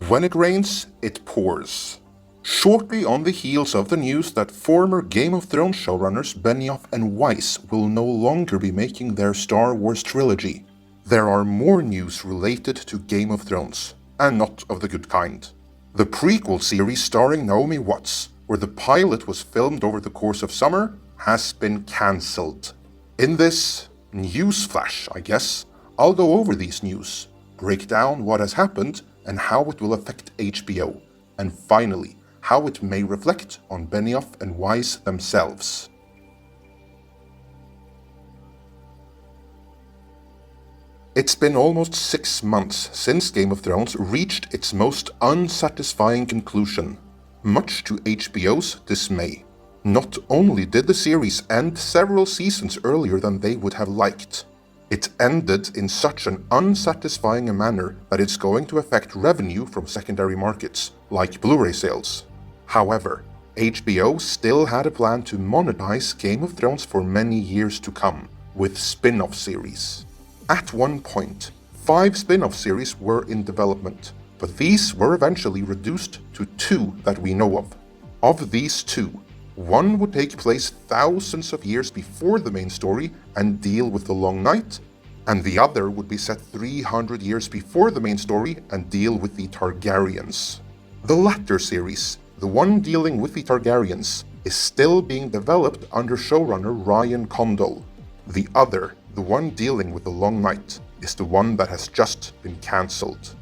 When it rains, it pours. Shortly on the heels of the news that former Game of Thrones showrunners Benioff and Weiss will no longer be making their Star Wars trilogy, there are more news related to Game of Thrones, and not of the good kind. The prequel series starring Naomi Watts, where the pilot was filmed over the course of summer, has been cancelled. In this newsflash, I guess, I'll go over these news, break down what has happened and how it will affect HBO, and finally, how it may reflect on Benioff and Weiss themselves. It's been almost 6 months since Game of Thrones reached its most unsatisfying conclusion, much to HBO's dismay. Not only did the series end several seasons earlier than they would have liked, it ended in such an unsatisfying manner that it's going to affect revenue from secondary markets, like Blu-ray sales. However, HBO still had a plan to monetize Game of Thrones for many years to come, with spin-off series. At one point, 5 spin-off series were in development, but these were eventually reduced to 2 that we know of. Of these 2, one would take place thousands of years before the main story and deal with the Long Night, and the other would be set 300 years before the main story and deal with the Targaryens. The latter series, the one dealing with the Targaryens, is still being developed under showrunner Ryan Condal. The other, the one dealing with the Long Night, is the one that has just been cancelled.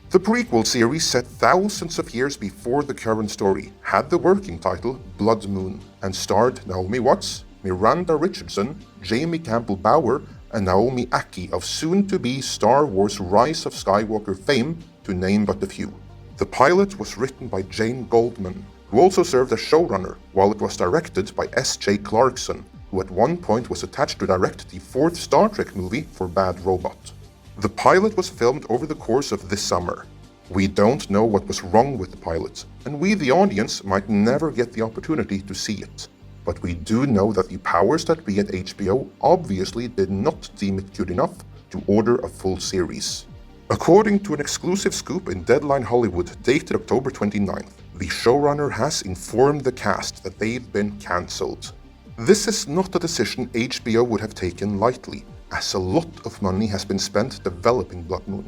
The prequel series, set thousands of years before the current story, had the working title Bloodmoon and starred Naomi Watts, Miranda Richardson, Jamie Campbell Bower, and Naomi Ackie of soon-to-be Star Wars Rise of Skywalker fame, to name but a few. The pilot was written by Jane Goldman, who also served as showrunner, while it was directed by S.J. Clarkson, who at one point was attached to direct the 4th Star Trek movie for Bad Robot. The pilot was filmed over the course of this summer. We don't know what was wrong with the pilot, and we, the audience, might never get the opportunity to see it. But we do know that the powers that be at HBO obviously did not deem it good enough to order a full series. According to an exclusive scoop in Deadline Hollywood dated October 29th, the showrunner has informed the cast that they've been cancelled. This is not a decision HBO would have taken lightly, as a lot of money has been spent developing Bloodmoon.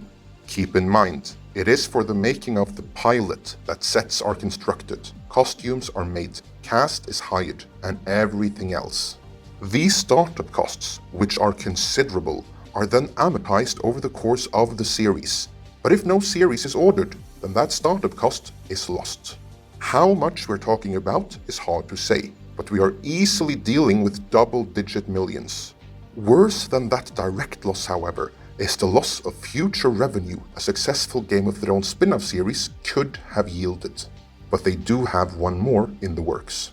Keep in mind, it is for the making of the pilot that sets are constructed, costumes are made, cast is hired, and everything else. These startup costs, which are considerable, are then amortized over the course of the series. But if no series is ordered, then that startup cost is lost. How much we're talking about is hard to say, but we are easily dealing with double-digit millions. Worse than that direct loss, however, is the loss of future revenue a successful Game of Thrones spin-off series could have yielded. But they do have one more in the works.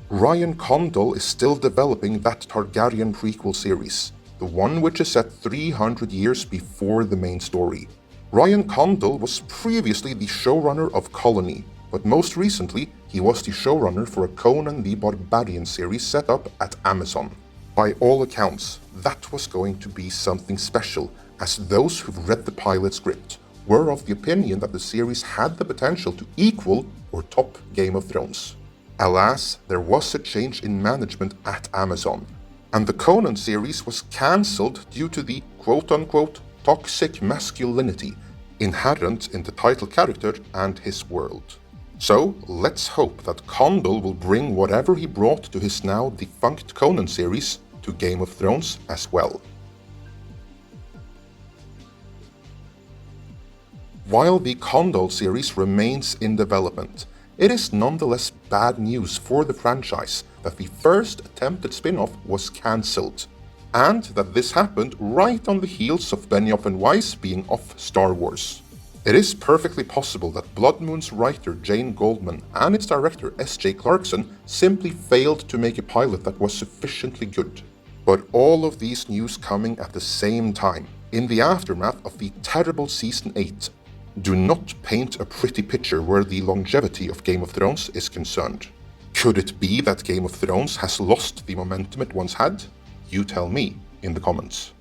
Ryan Condal is still developing that Targaryen prequel series, the one which is set 300 years before the main story. Ryan Condal was previously the showrunner of Colony, but most recently he was the showrunner for a Conan the Barbarian series set up at Amazon. By all accounts, that was going to be something special, as those who've read the pilot script were of the opinion that the series had the potential to equal or top Game of Thrones. Alas, there was a change in management at Amazon, and the Conan series was cancelled due to the quote-unquote toxic masculinity inherent in the title character and his world. So, let's hope that Condal will bring whatever he brought to his now defunct Conan series to Game of Thrones as well. While the Condal series remains in development, it is nonetheless bad news for the franchise that the first attempted spin-off was cancelled, and that this happened right on the heels of Benioff and Weiss being off Star Wars. It is perfectly possible that Bloodmoon's writer Jane Goldman and its director S.J. Clarkson simply failed to make a pilot that was sufficiently good. But all of these news coming at the same time, in the aftermath of the terrible Season 8, do not paint a pretty picture where the longevity of Game of Thrones is concerned. Could it be that Game of Thrones has lost the momentum it once had? You tell me in the comments.